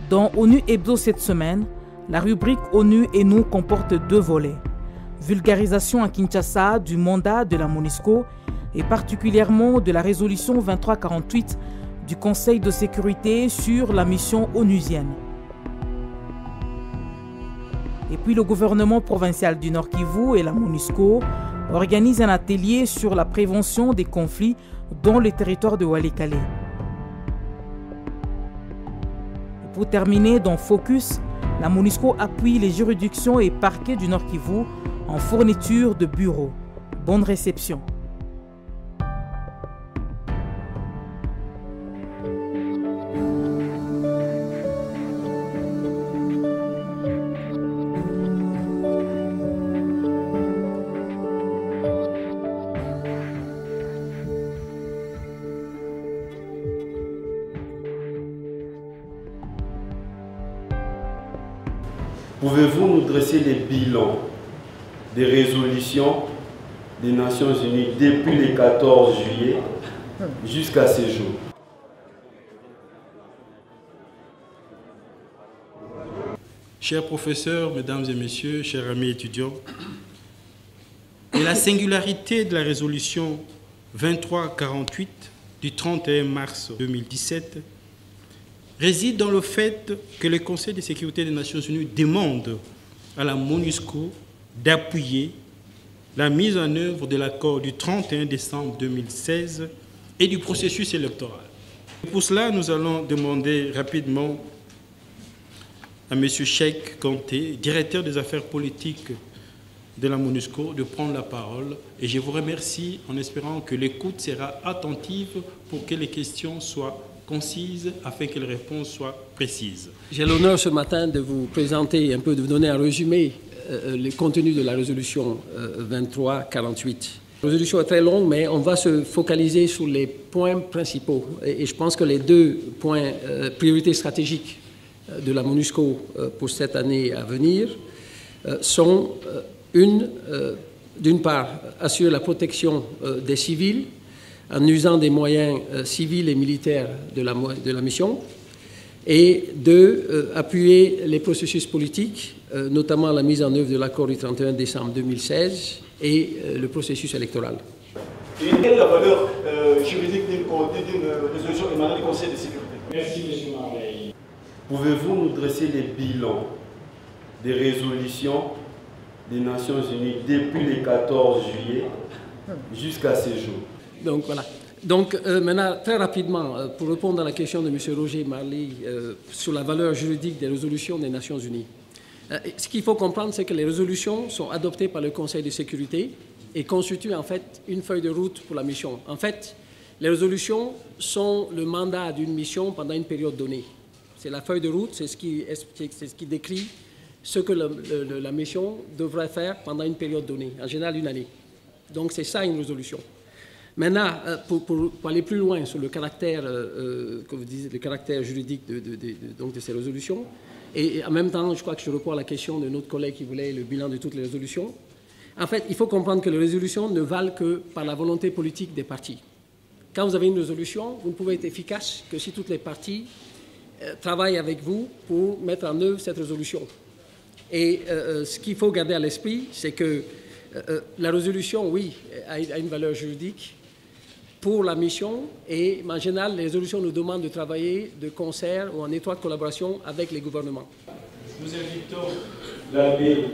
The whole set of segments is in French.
Dans ONU Hebdo cette semaine, la rubrique ONU et nous comporte 2 volets. Vulgarisation à Kinshasa du mandat de la MONUSCO et particulièrement de la résolution 2348 du Conseil de sécurité sur la mission onusienne. Et puis le gouvernement provincial du Nord Kivu et la MONUSCO organisent un atelier sur la prévention des conflits dans le territoire de Walikale. Pour terminer, dans Focus, la MONUSCO appuie les juridictions et parquets du Nord Kivu en fourniture de bureaux. Bonne réception. Pouvez-vous nous dresser les bilans des résolutions des Nations Unies depuis le 14 juillet jusqu'à ce jour? Chers professeurs, mesdames et messieurs, chers amis étudiants, et la singularité de la résolution 2348 du 31 mars 2017 réside dans le fait que le Conseil de sécurité des Nations Unies demande à la MONUSCO d'appuyer la mise en œuvre de l'accord du 31 décembre 2016 et du processus électoral. Pour cela, nous allons demander rapidement à M. Cheikh Kanté, directeur des affaires politiques de la MONUSCO, de prendre la parole. Et je vous remercie en espérant que l'écoute sera attentive pour que les questions soient concise afin que les réponses soient précises. J'ai l'honneur ce matin de vous présenter un peu, de vous donner un résumé le contenu de la résolution 2348. La résolution est très longue, mais on va se focaliser sur les points principaux. Et je pense que les 2 points priorités stratégiques de la MONUSCO pour cette année à venir sont d'une part, assurer la protection des civils en usant des moyens civils et militaires de la mission, et 2, appuyer les processus politiques, notamment la mise en œuvre de l'accord du 31 décembre 2016 et le processus électoral. Et quelle est la valeur juridique d'une résolution émanant du Conseil de sécurité? Merci, M. Marley. Pouvez-vous nous dresser les bilans des résolutions des Nations Unies depuis le 14 juillet jusqu'à ce jour? Donc voilà. Donc maintenant, très rapidement, pour répondre à la question de M. Roger Marley sur la valeur juridique des résolutions des Nations Unies. Ce qu'il faut comprendre, c'est que les résolutions sont adoptées par le Conseil de sécurité et constituent en fait une feuille de route pour la mission. En fait, les résolutions sont le mandat d'une mission pendant une période donnée. C'est la feuille de route, c'est ce qui décrit ce que la mission devrait faire pendant une période donnée, en général une année. Donc c'est ça une résolution. Maintenant, pour aller plus loin sur le caractère, que vous disiez, le caractère juridique de ces résolutions, et en même temps, je crois que je réponds à la question de notre collègue qui voulait le bilan de toutes les résolutions. En fait, il faut comprendre que les résolutions ne valent que par la volonté politique des partis. Quand vous avez une résolution, vous ne pouvez être efficace que si toutes les parties travaillent avec vous pour mettre en œuvre cette résolution. Et ce qu'il faut garder à l'esprit, c'est que la résolution, oui, a une valeur juridique pour la mission, et en général, les résolutions nous demandent de travailler de concert ou en étroite collaboration avec les gouvernements. Nous invitons l'abbé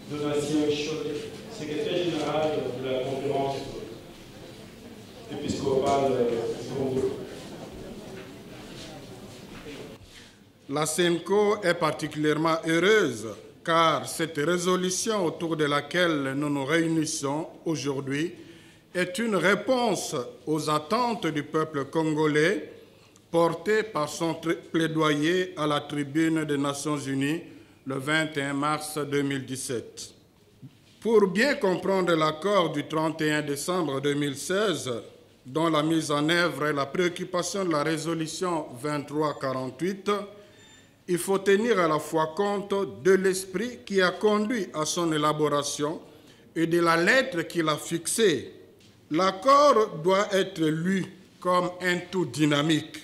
Donatien Cholet, secrétaire général de la conférence épiscopale du Congo. La CENCO est particulièrement heureuse car cette résolution autour de laquelle nous nous réunissons aujourd'hui est une réponse aux attentes du peuple congolais portées par son plaidoyer à la tribune des Nations Unies le 21 mars 2017. Pour bien comprendre l'accord du 31 décembre 2016, dont la mise en œuvre est la préoccupation de la résolution 2348, il faut tenir à la fois compte de l'esprit qui a conduit à son élaboration et de la lettre qu'il a fixée. L'accord doit être lu comme un tout dynamique.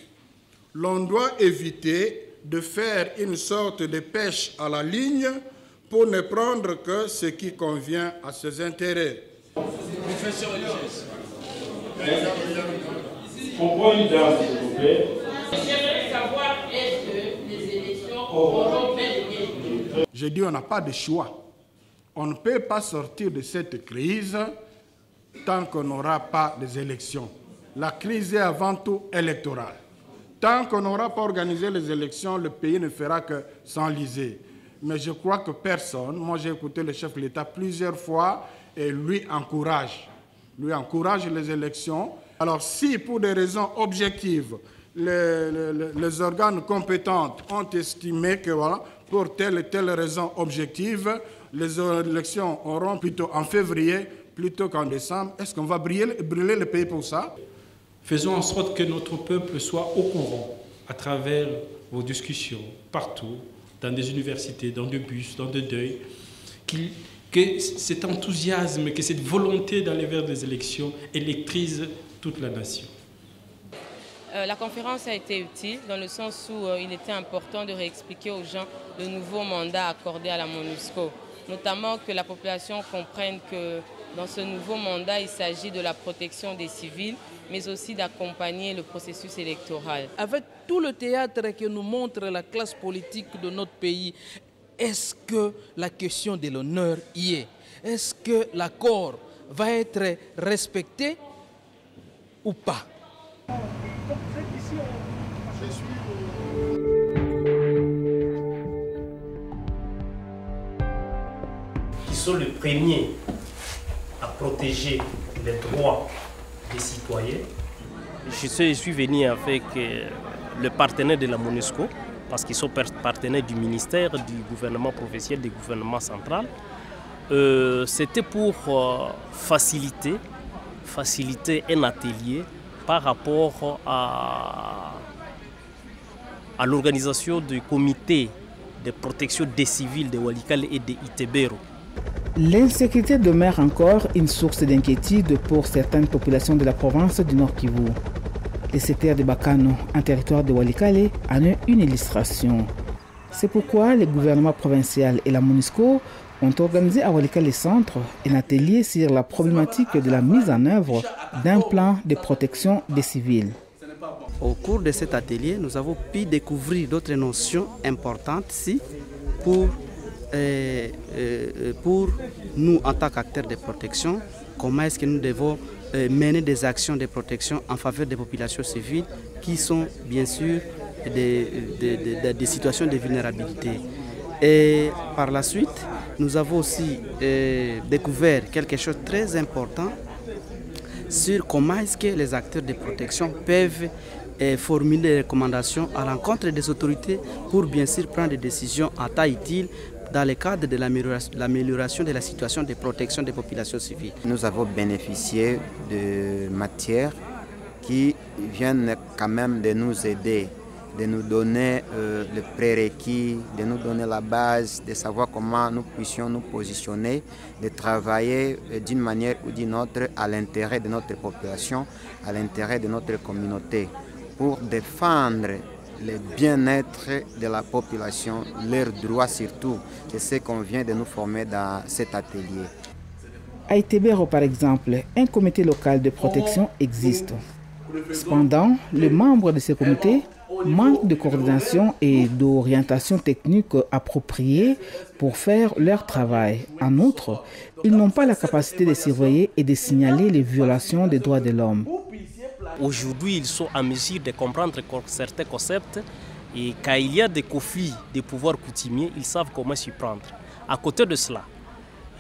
L'on doit éviter de faire une sorte de pêche à la ligne pour ne prendre que ce qui convient à ses intérêts. Professeur Elias. Pourquoi une dame, s'il vous plaît? J'aimerais savoir est-ce que les élections auront fait de... J'ai dit on n'a pas de choix. On ne peut pas sortir de cette crise tant qu'on n'aura pas des élections. La crise est avant tout électorale. Tant qu'on n'aura pas organisé les élections, le pays ne fera que s'enliser. Mais je crois que personne, moi j'ai écouté le chef de l'État plusieurs fois, et lui encourage les élections. Alors si pour des raisons objectives, les organes compétents ont estimé que voilà, pour telle et telle raison objective, les élections auront plutôt en février plutôt qu'en décembre, est-ce qu'on va brûler le pays pour ça? Faisons en sorte que notre peuple soit au courant à travers vos discussions, partout, dans des universités, dans des bus, dans des deuils, que cet enthousiasme, que cette volonté d'aller vers des élections électrise toute la nation. La conférence a été utile dans le sens où il était important de réexpliquer aux gens le nouveau mandat accordé à la MONUSCO, notamment que la population comprenne que dans ce nouveau mandat, il s'agit de la protection des civils, mais aussi d'accompagner le processus électoral. Avec tout le théâtre que nous montre la classe politique de notre pays, est-ce que la question de l'honneur y est? Est-ce que l'accord va être respecté ou pas? Qui sont les premiers à protéger les droits des citoyens. Je suis venu avec le partenaire de la MONUSCO, parce qu'ils sont partenaires du ministère, du gouvernement provincial, du gouvernement central. C'était pour faciliter un atelier par rapport à l'organisation du comité de protection des civils de Walikale et de Itebero. L'insécurité demeure encore une source d'inquiétude pour certaines populations de la province du Nord Kivu. Le secteur de Bakano, un territoire de Walikale, en est une illustration. C'est pourquoi le gouvernement provincial et la MONUSCO ont organisé à Walikale Centre un atelier sur la problématique de la mise en œuvre d'un plan de protection des civils. Au cours de cet atelier, nous avons pu découvrir d'autres notions importantes ici pour nous en tant qu'acteurs de protection, comment est-ce que nous devons mener des actions de protection en faveur des populations civiles qui sont bien sûr des situations de vulnérabilité. Et par la suite, nous avons aussi découvert quelque chose de très important sur comment est-ce que les acteurs de protection peuvent formuler des recommandations à l'encontre des autorités pour bien sûr prendre des décisions à taille utile dans le cadre de l'amélioration de la situation de protection des populations civiles. Nous avons bénéficié de matières qui viennent quand même de nous aider, de nous donner le prérequis, de nous donner la base, de savoir comment nous puissions nous positionner, de travailler d'une manière ou d'une autre à l'intérêt de notre population, à l'intérêt de notre communauté, pour défendre le bien-être de la population, leurs droits surtout. C'est ce qu'on vient de nous former dans cet atelier. À Itebero, par exemple, un comité local de protection existe. Cependant, les membres de ce comité manquent de coordination et d'orientation technique appropriée pour faire leur travail. En outre, ils n'ont pas la capacité de surveiller et de signaler les violations des droits de l'homme. Aujourd'hui, ils sont en mesure de comprendre certains concepts et quand il y a des conflits de pouvoirs coutumiers, ils savent comment s'y prendre. À côté de cela,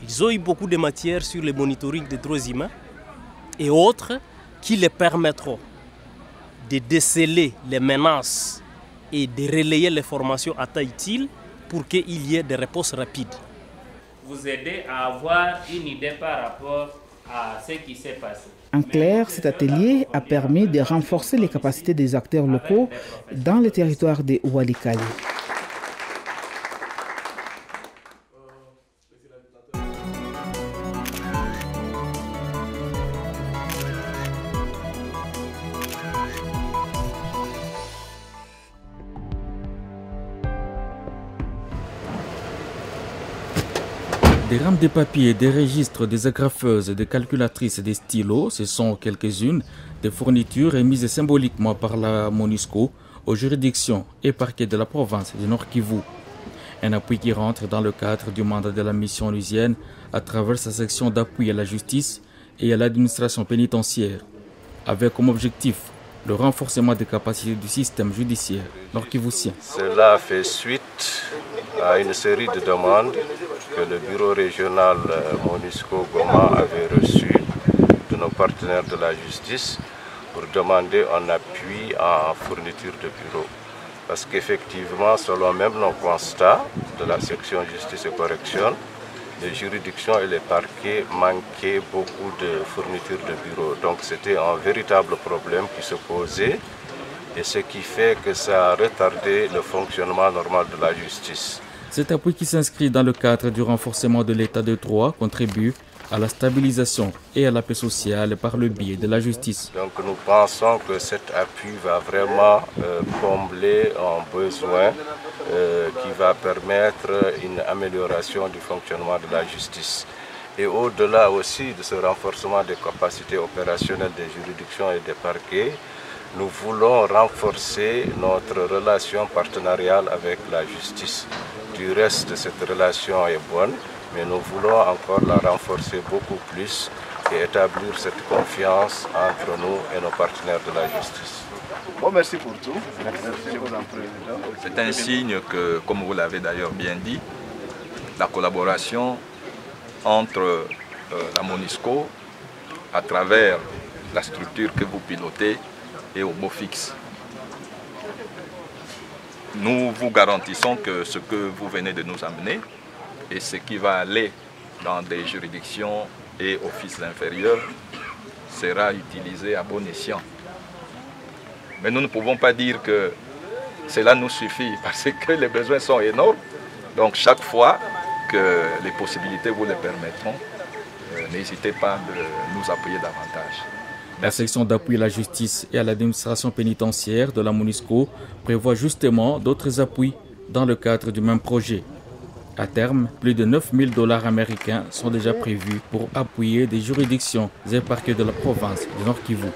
ils ont eu beaucoup de matières sur le monitoring des droits humains et autres qui les permettront de déceler les menaces et de relayer les formations à taille utile pour qu'il y ait des réponses rapides. Vous aider à avoir une idée par rapport à ce qui s'est passé. En clair, cet atelier a permis de renforcer les capacités des acteurs locaux dans le territoire de Walikale. Des rames de papier, des registres, des agrafeuses, des calculatrices et des stylos, ce sont quelques-unes des fournitures émises symboliquement par la MONUSCO aux juridictions et parquets de la province du Nord Kivu. Un appui qui rentre dans le cadre du mandat de la mission onusienne à travers sa section d'appui à la justice et à l'administration pénitentiaire, avec comme objectif le renforcement des capacités du système judiciaire nord-kivusien. Cela fait suite à une série de demandes que le bureau régional MONUSCO Goma avait reçues de nos partenaires de la justice pour demander un appui en fourniture de bureaux. Parce qu'effectivement, selon même nos constats de la section justice et correction, les juridictions et les parquets manquaient beaucoup de fournitures de bureaux. Donc c'était un véritable problème qui se posait et ce qui fait que ça a retardé le fonctionnement normal de la justice. Cet appui qui s'inscrit dans le cadre du renforcement de l'état de droit contribue à la stabilisation et à la paix sociale par le biais de la justice. Donc nous pensons que cet appui va vraiment combler un besoin qui va permettre une amélioration du fonctionnement de la justice. Et au-delà aussi de ce renforcement des capacités opérationnelles des juridictions et des parquets, nous voulons renforcer notre relation partenariale avec la justice. Du reste, cette relation est bonne, mais nous voulons encore la renforcer beaucoup plus et établir cette confiance entre nous et nos partenaires de la justice. Bon, merci pour tout. C'est un signe que, comme vous l'avez d'ailleurs bien dit, la collaboration entre la MONUSCO à travers la structure que vous pilotez et au BOFIX. Nous vous garantissons que ce que vous venez de nous amener et ce qui va aller dans des juridictions et offices inférieurs sera utilisé à bon escient. Mais nous ne pouvons pas dire que cela nous suffit parce que les besoins sont énormes. Donc chaque fois que les possibilités vous le permettront, n'hésitez pas de nous appuyer davantage. La section d'appui à la justice et à l'administration pénitentiaire de la MONUSCO prévoit justement d'autres appuis dans le cadre du même projet. À terme, plus de 9 000 $ américains sont déjà prévus pour appuyer des juridictions et parquets de la province du Nord Kivu.